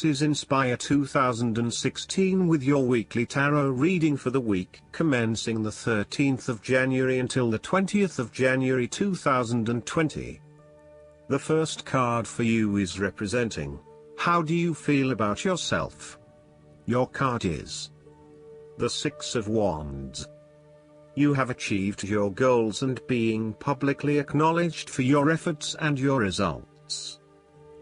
This is Inspire 2016 with your weekly tarot reading for the week commencing the 13th of January until the 20th of January 2020. The first card for you is representing, how do you feel about yourself? Your card is the Six of Wands. You have achieved your goals and being publicly acknowledged for your efforts and your results.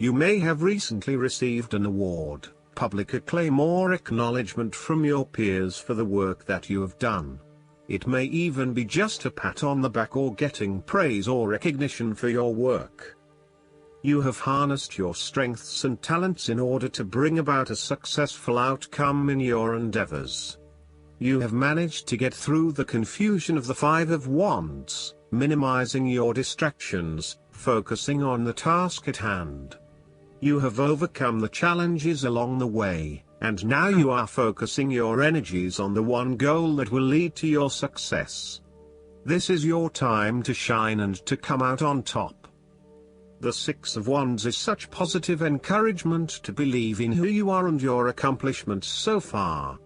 You may have recently received an award, public acclaim or acknowledgement from your peers for the work that you have done. It may even be just a pat on the back or getting praise or recognition for your work. You have harnessed your strengths and talents in order to bring about a successful outcome in your endeavors. You have managed to get through the confusion of the Five of Wands, minimizing your distractions, focusing on the task at hand. You have overcome the challenges along the way, and now you are focusing your energies on the one goal that will lead to your success. This is your time to shine and to come out on top. The Six of Wands is such positive encouragement to believe in who you are and your accomplishments so far.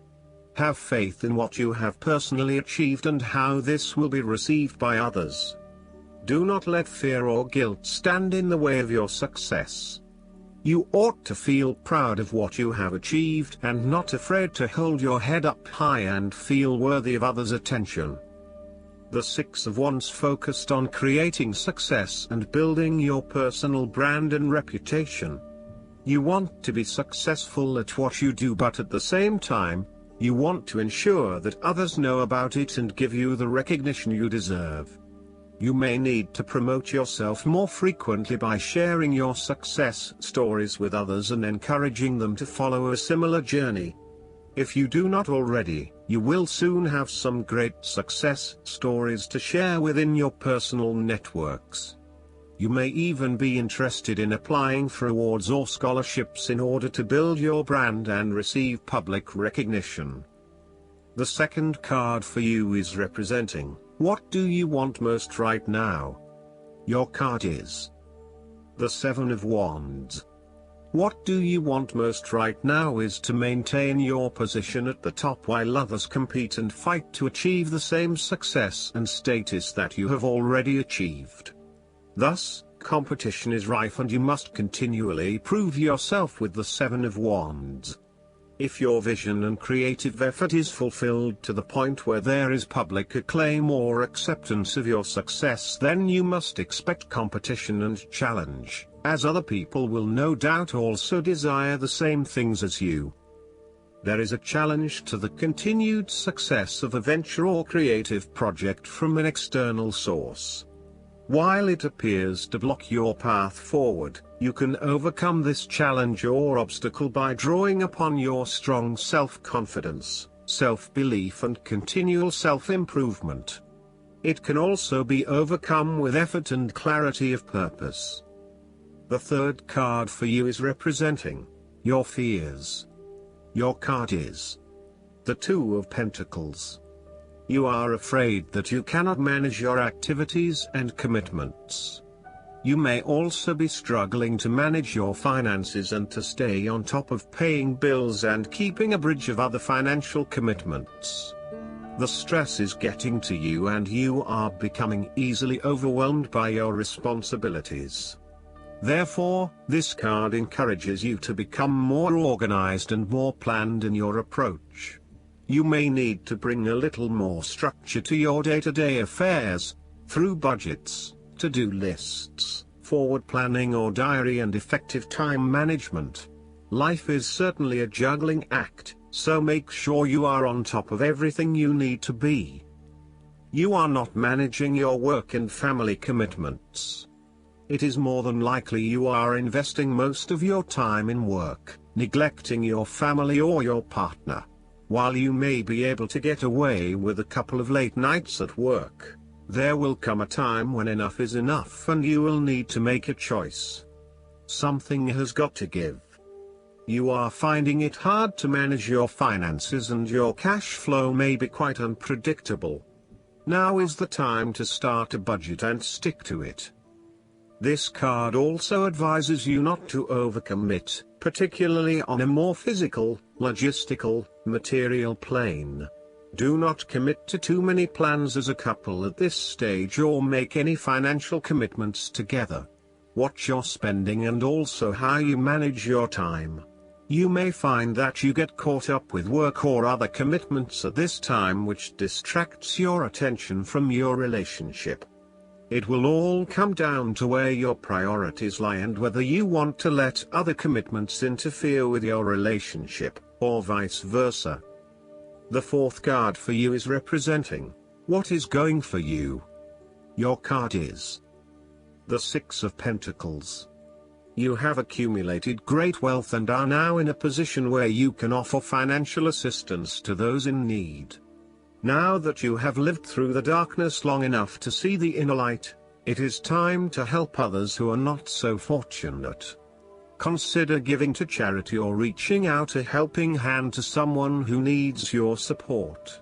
Have faith in what you have personally achieved and how this will be received by others. Do not let fear or guilt stand in the way of your success. You ought to feel proud of what you have achieved and not afraid to hold your head up high and feel worthy of others' attention. The Six of Wands focused on creating success and building your personal brand and reputation. You want to be successful at what you do, but at the same time, you want to ensure that others know about it and give you the recognition you deserve. You may need to promote yourself more frequently by sharing your success stories with others and encouraging them to follow a similar journey. If you do not already, you will soon have some great success stories to share within your personal networks. You may even be interested in applying for awards or scholarships in order to build your brand and receive public recognition. The second card for you is representing, what do you want most right now? Your card is the Seven of Wands. What do you want most right now is to maintain your position at the top while others compete and fight to achieve the same success and status that you have already achieved. Thus, competition is rife and you must continually prove yourself with the Seven of Wands. If your vision and creative effort is fulfilled to the point where there is public acclaim or acceptance of your success, then you must expect competition and challenge, as other people will no doubt also desire the same things as you. There is a challenge to the continued success of a venture or creative project from an external source. While it appears to block your path forward, you can overcome this challenge or obstacle by drawing upon your strong self-confidence, self-belief and continual self-improvement. It can also be overcome with effort and clarity of purpose. The third card for you is representing your fears. Your card is the Two of Pentacles. You are afraid that you cannot manage your activities and commitments. You may also be struggling to manage your finances and to stay on top of paying bills and keeping a bridge of other financial commitments. The stress is getting to you and you are becoming easily overwhelmed by your responsibilities. Therefore, this card encourages you to become more organized and more planned in your approach. You may need to bring a little more structure to your day-to-day affairs, through budgets, to-do lists, forward planning or diary and effective time management. Life is certainly a juggling act, so make sure you are on top of everything you need to be. You are not managing your work and family commitments. It is more than likely you are investing most of your time in work, neglecting your family or your partner. While you may be able to get away with a couple of late nights at work, there will come a time when enough is enough and you will need to make a choice. Something has got to give. You are finding it hard to manage your finances and your cash flow may be quite unpredictable. Now is the time to start a budget and stick to it. This card also advises you not to overcommit, particularly on a more physical, logistical, material plane. Do not commit to too many plans as a couple at this stage or make any financial commitments together. Watch your spending and also how you manage your time. You may find that you get caught up with work or other commitments at this time which distracts your attention from your relationship. It will all come down to where your priorities lie and whether you want to let other commitments interfere with your relationship, or vice versa. The fourth card for you is representing what is going for you. Your card is the Six of Pentacles. You have accumulated great wealth and are now in a position where you can offer financial assistance to those in need. Now that you have lived through the darkness long enough to see the inner light, it is time to help others who are not so fortunate. Consider giving to charity or reaching out a helping hand to someone who needs your support.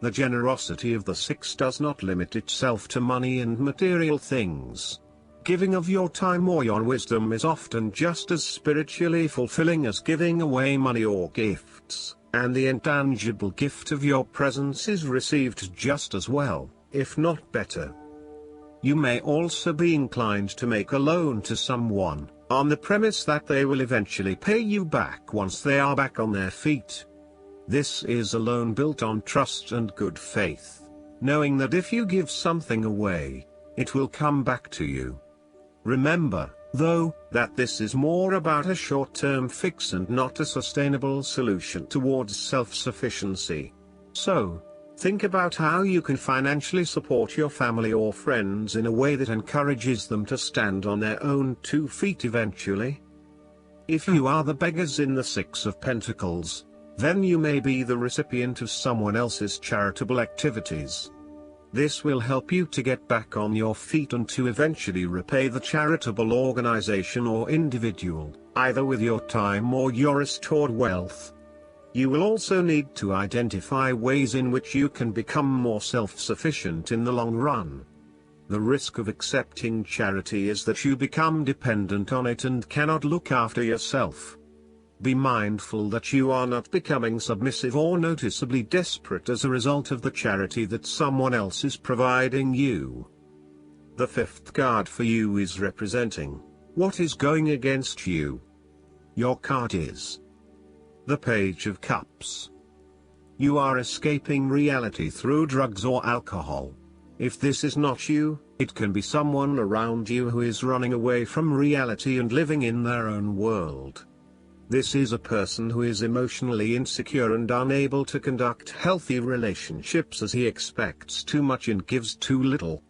The generosity of the Six does not limit itself to money and material things. Giving of your time or your wisdom is often just as spiritually fulfilling as giving away money or gifts, and the intangible gift of your presence is received just as well, if not better. You may also be inclined to make a loan to someone, on the premise that they will eventually pay you back once they are back on their feet. This is a loan built on trust and good faith, knowing that if you give something away, it will come back to you. Remember, though, that this is more about a short-term fix and not a sustainable solution towards self-sufficiency. So, think about how you can financially support your family or friends in a way that encourages them to stand on their own 2 feet eventually. If you are the beggars in the Six of Pentacles, then you may be the recipient of someone else's charitable activities. This will help you to get back on your feet and to eventually repay the charitable organization or individual, either with your time or your restored wealth. You will also need to identify ways in which you can become more self-sufficient in the long run. The risk of accepting charity is that you become dependent on it and cannot look after yourself. Be mindful that you are not becoming submissive or noticeably desperate as a result of the charity that someone else is providing you. The fifth card for you is representing what is going against you. Your card is the Page of Cups. You are escaping reality through drugs or alcohol. If this is not you, it can be someone around you who is running away from reality and living in their own world. This is a person who is emotionally insecure and unable to conduct healthy relationships as he expects too much and gives too little.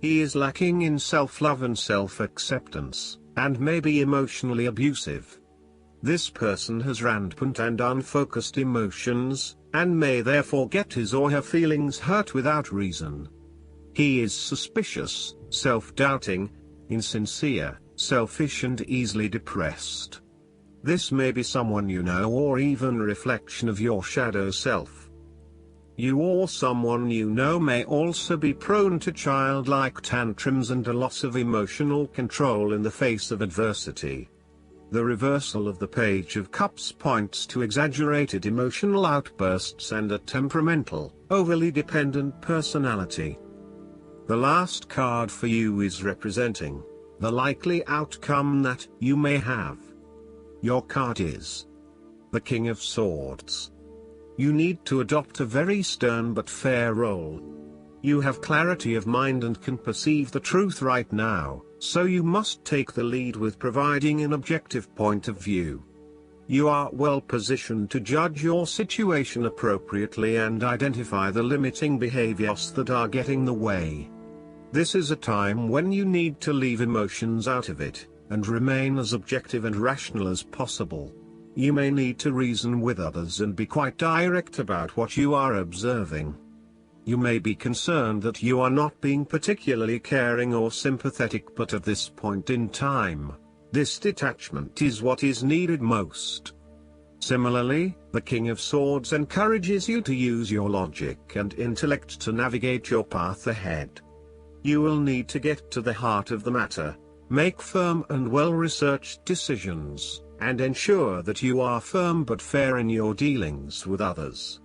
He is lacking in self-love and self-acceptance, and may be emotionally abusive. This person has rampant and unfocused emotions, and may therefore get his or her feelings hurt without reason. He is suspicious, self-doubting, insincere, selfish and easily depressed. This may be someone you know or even a reflection of your shadow self. You or someone you know may also be prone to childlike tantrums and a loss of emotional control in the face of adversity. The reversal of the Page of Cups points to exaggerated emotional outbursts and a temperamental, overly dependent personality. The last card for you is representing the likely outcome that you may have. Your card is the King of Swords. You need to adopt a very stern but fair role. You have clarity of mind and can perceive the truth right now, so you must take the lead with providing an objective point of view. You are well positioned to judge your situation appropriately and identify the limiting behaviors that are getting in the way. This is a time when you need to leave emotions out of it, and remain as objective and rational as possible. You may need to reason with others and be quite direct about what you are observing. You may be concerned that you are not being particularly caring or sympathetic, but at this point in time, this detachment is what is needed most. Similarly, the King of Swords encourages you to use your logic and intellect to navigate your path ahead. You will need to get to the heart of the matter. Make firm and well-researched decisions, and ensure that you are firm but fair in your dealings with others.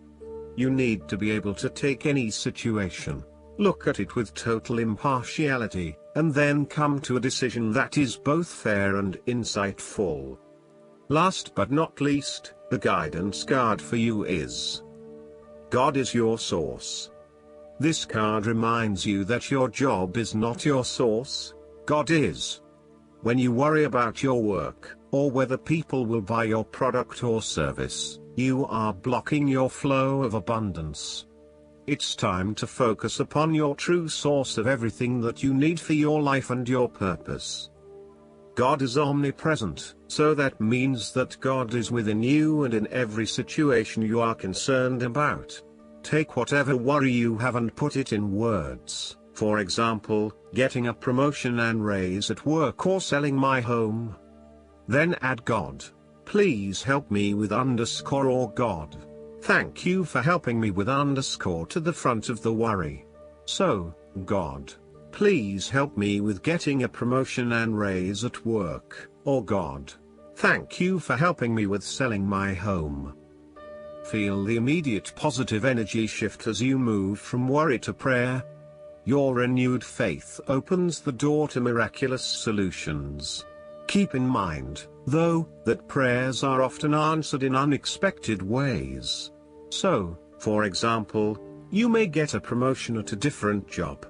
You need to be able to take any situation, look at it with total impartiality, and then come to a decision that is both fair and insightful. Last but not least, the guidance card for you is God is your source. This card reminds you that your job is not your source, God is. When you worry about your work, or whether people will buy your product or service, you are blocking your flow of abundance. It's time to focus upon your true source of everything that you need for your life and your purpose. God is omnipresent, so that means that God is within you and in every situation you are concerned about. Take whatever worry you have and put it in words, for example, getting a promotion and raise at work or selling my home. Then add God. Please help me with underscore or God. Thank you for helping me with underscore to the front of the worry. So, God. Please help me with getting a promotion and raise at work, or God. Thank you for helping me with selling my home. Feel the immediate positive energy shift as you move from worry to prayer. Your renewed faith opens the door to miraculous solutions. Keep in mind, though, that prayers are often answered in unexpected ways. So, for example, you may get a promotion at a different job.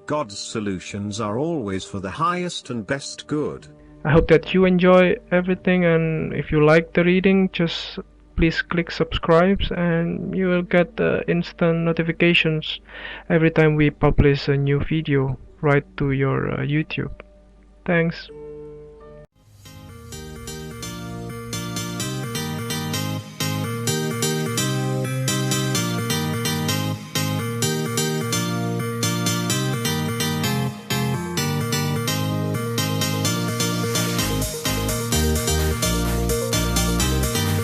God's solutions are always for the highest and best good. I hope that you enjoy everything, and if you like the reading, just please click subscribe and you will get instant notifications every time we publish a new video right to your YouTube. Thanks.